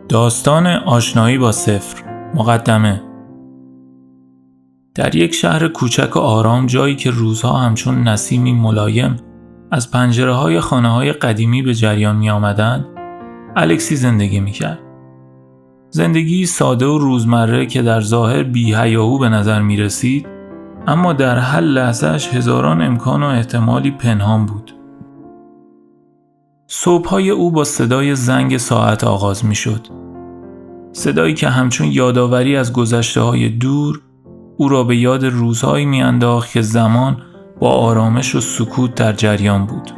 داستان آشنایی با صفر. مقدمه. در یک شهر کوچک و آرام، جایی که روزها همچون نسیمی ملایم از پنجره‌های خانه‌های قدیمی به جریان می آمدند، الکسی زندگی می کرد. زندگی ساده و روزمره که در ظاهر بی‌هیاهو به نظر می رسید، اما در هر لحظه‌اش هزاران امکان و احتمالی پنهان بود. صبح‌های او با صدای زنگ ساعت آغاز می شد. صدایی که همچون یادآوری از گذشته‌های دور او را به یاد روزهایی می‌انداخت که زمان با آرامش و سکوت در جریان بود.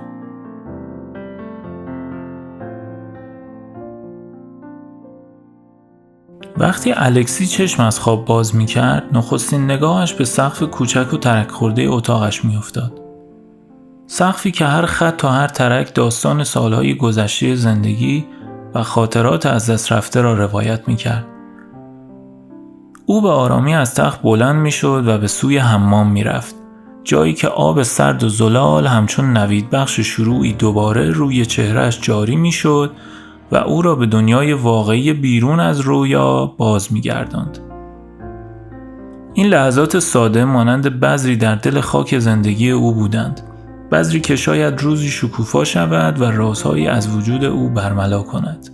وقتی الکسی چشم از خواب باز می‌کرد، نخستین نگاهش به سقف کوچک و ترک خورده اتاقش می‌افتاد. سقفی که هر خط تا هر ترک داستان سالهای گذشته زندگی و خاطرات از دست رفته را روایت می‌کرد. او به آرامی از تخت بلند می‌شد و به سوی حمام می‌رفت، جایی که آب سرد و زلال همچون نوید بخش شروعی دوباره روی چهرهش جاری می‌شد و او را به دنیای واقعی بیرون از رویا باز می‌گرداند. این لحظات ساده مانند بذری در دل خاک زندگی او بودند، بذری که شاید روزی شکوفا شود و رازهایی از وجود او برملا کند.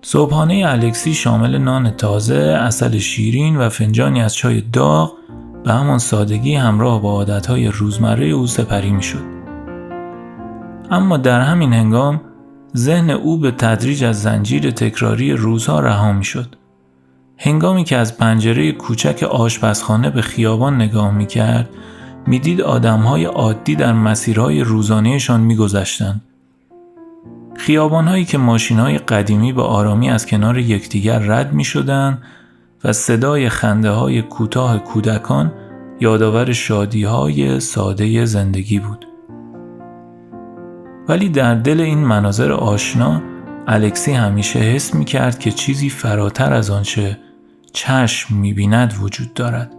صبحانه الکسی شامل نان تازه، عسل شیرین و فنجانی از چای داغ به همان سادگی همراه با عادتهای روزمره او سپری می شد. اما در همین هنگام ذهن او به تدریج از زنجیر تکراری روزها رها می شد. هنگامی که از پنجره کوچک آشپزخانه به خیابان نگاه می کرد، می دید آدمهای عادی در مسیرهای روزانهشان می گذشتند. خیابان‌هایی که ماشین‌های قدیمی به آرامی از کنار یکدیگر رد می‌شدند و صدای خنده‌های کوتاه کودکان یادآور شادی‌های ساده زندگی بود. ولی در دل این مناظر آشنا، الکسی همیشه حس می‌کرد که چیزی فراتر از آنچه چشم می‌بیند وجود دارد.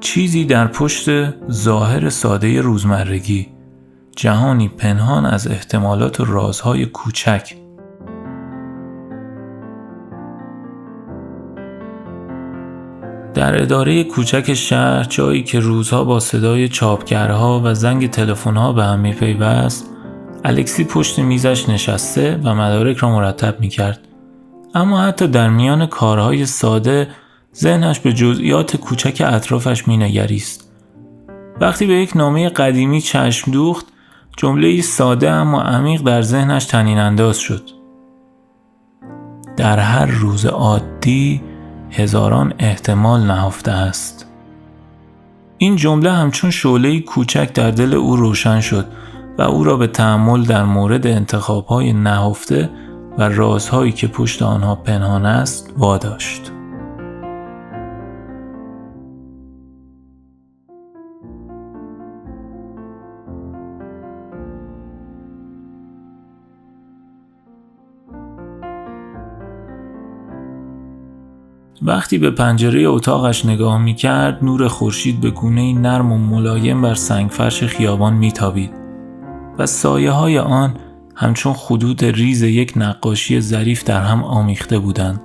چیزی در پشت ظاهر ساده روزمرگی، جهانی پنهان از احتمالات و رازهای کوچک. در اداره کوچک شهر، جایی که روزها با صدای چاپگرها و زنگ تلفن‌ها به هم می‌پیوست، الکسی پشت میزش نشسته و مدارک را مرتب می‌کرد. اما حتی در میان کارهای ساده، ذهنش به جزئیات کوچک اطرافش می‌نگریست. وقتی به یک نامه قدیمی چشم دوخت، جمله‌ای ساده اما عمیق در ذهنش طنین انداز شد. در هر روز عادی هزاران احتمال نهفته است. این جمله همچون شعله‌ای کوچک در دل او روشن شد و او را به تأمل در مورد انتخاب‌های نهفته و رازهایی که پشت آنها پنهان است واداشت. وقتی به پنجره اتاقش نگاه می‌کرد، نور خورشید به گونه‌ای نرم و ملایم بر سنگفرش خیابان می‌تابید و سایه‌های آن همچون خطوط ریز یک نقاشی ظریف در هم آمیخته بودند.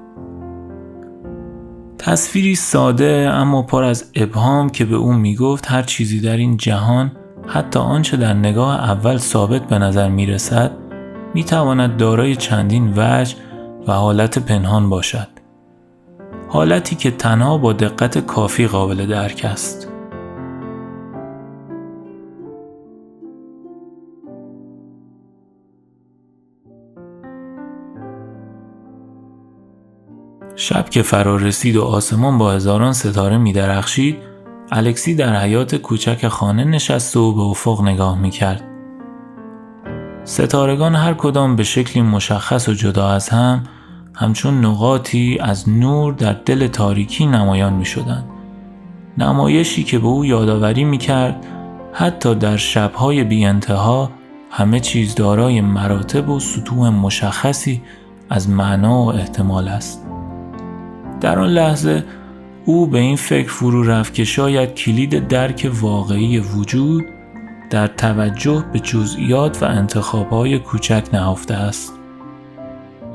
تصویری ساده اما پر از ابهام که به او می‌گفت هر چیزی در این جهان، حتی آنچه در نگاه اول ثابت به نظر می‌رسد، می‌تواند دارای چندین وجه و حالت پنهان باشد. حالتی که تنها با دقت کافی قابل درک است. شب که فرا رسید و آسمان با هزاران ستاره می درخشید، الکسی در حیاط کوچک خانه نشسته و به افق نگاه می کرد. ستارگان هر کدام به شکلی مشخص و جدا از هم، همچون نقاطی از نور در دل تاریکی نمایان می شدند. نمایشی که به او یادآوری می کرد حتی در شبهای بی انتها همه چیز دارای مراتب و سطوح مشخصی از معنا و احتمال است. در آن لحظه او به این فکر فرو رفت که شاید کلید درک واقعی وجود در توجه به جزئیات و انتخاب‌های کوچک نهفته است.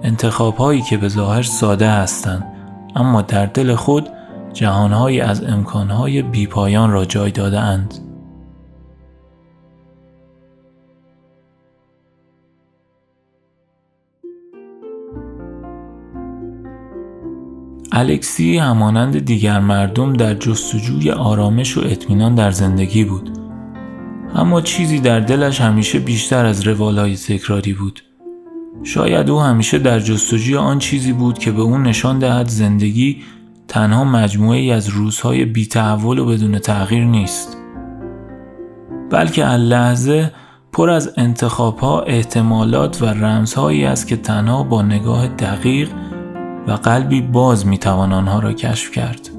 انتخاب‌هایی که به ظاهر ساده هستند، اما در دل خود جهان‌هایی از امکان‌های بی‌پایان را جای داده‌اند. الکسی همانند دیگر مردم در جستجوی آرامش و اطمینان در زندگی بود، اما چیزی در دلش همیشه بیشتر از روال‌های تکراری بود. شاید او همیشه در جستجوی آن چیزی بود که به او نشان دهد زندگی تنها مجموعه‌ای از روزهای بی تحول و بدون تغییر نیست، بلکه اللحظه پر از انتخاب‌ها، احتمالات و رمزهایی است که تنها با نگاه دقیق و قلبی باز میتوان آنها را کشف کرد.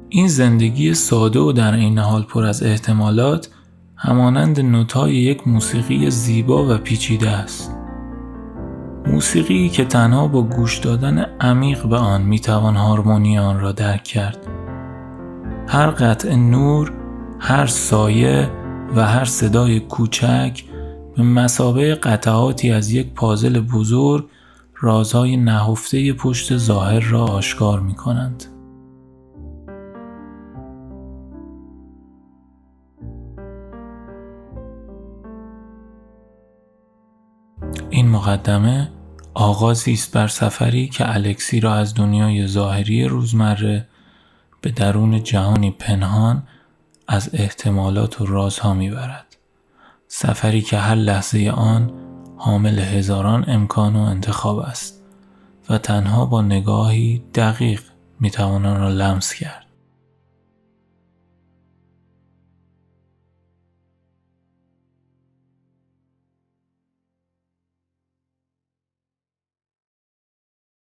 این زندگی ساده و در عین حال پر از احتمالات همانند نوت‌های یک موسیقی زیبا و پیچیده است. موسیقی که تنها با گوش دادن عمیق به آن میتوان هارمونی آن را درک کرد. هر قطع نور، هر سایه و هر صدای کوچک به مثابه قطعاتی از یک پازل بزرگ رازهای نهفته پشت ظاهر را آشکار می کنند. این مقدمه آغازی است بر سفری که الکسی را از دنیای ظاهری روزمره به درون جهانی پنهان از احتمالات و رازها میبرد. سفری که هر لحظه آن حامل هزاران امکان و انتخاب است و تنها با نگاهی دقیق میتوان آن را لمس کرد.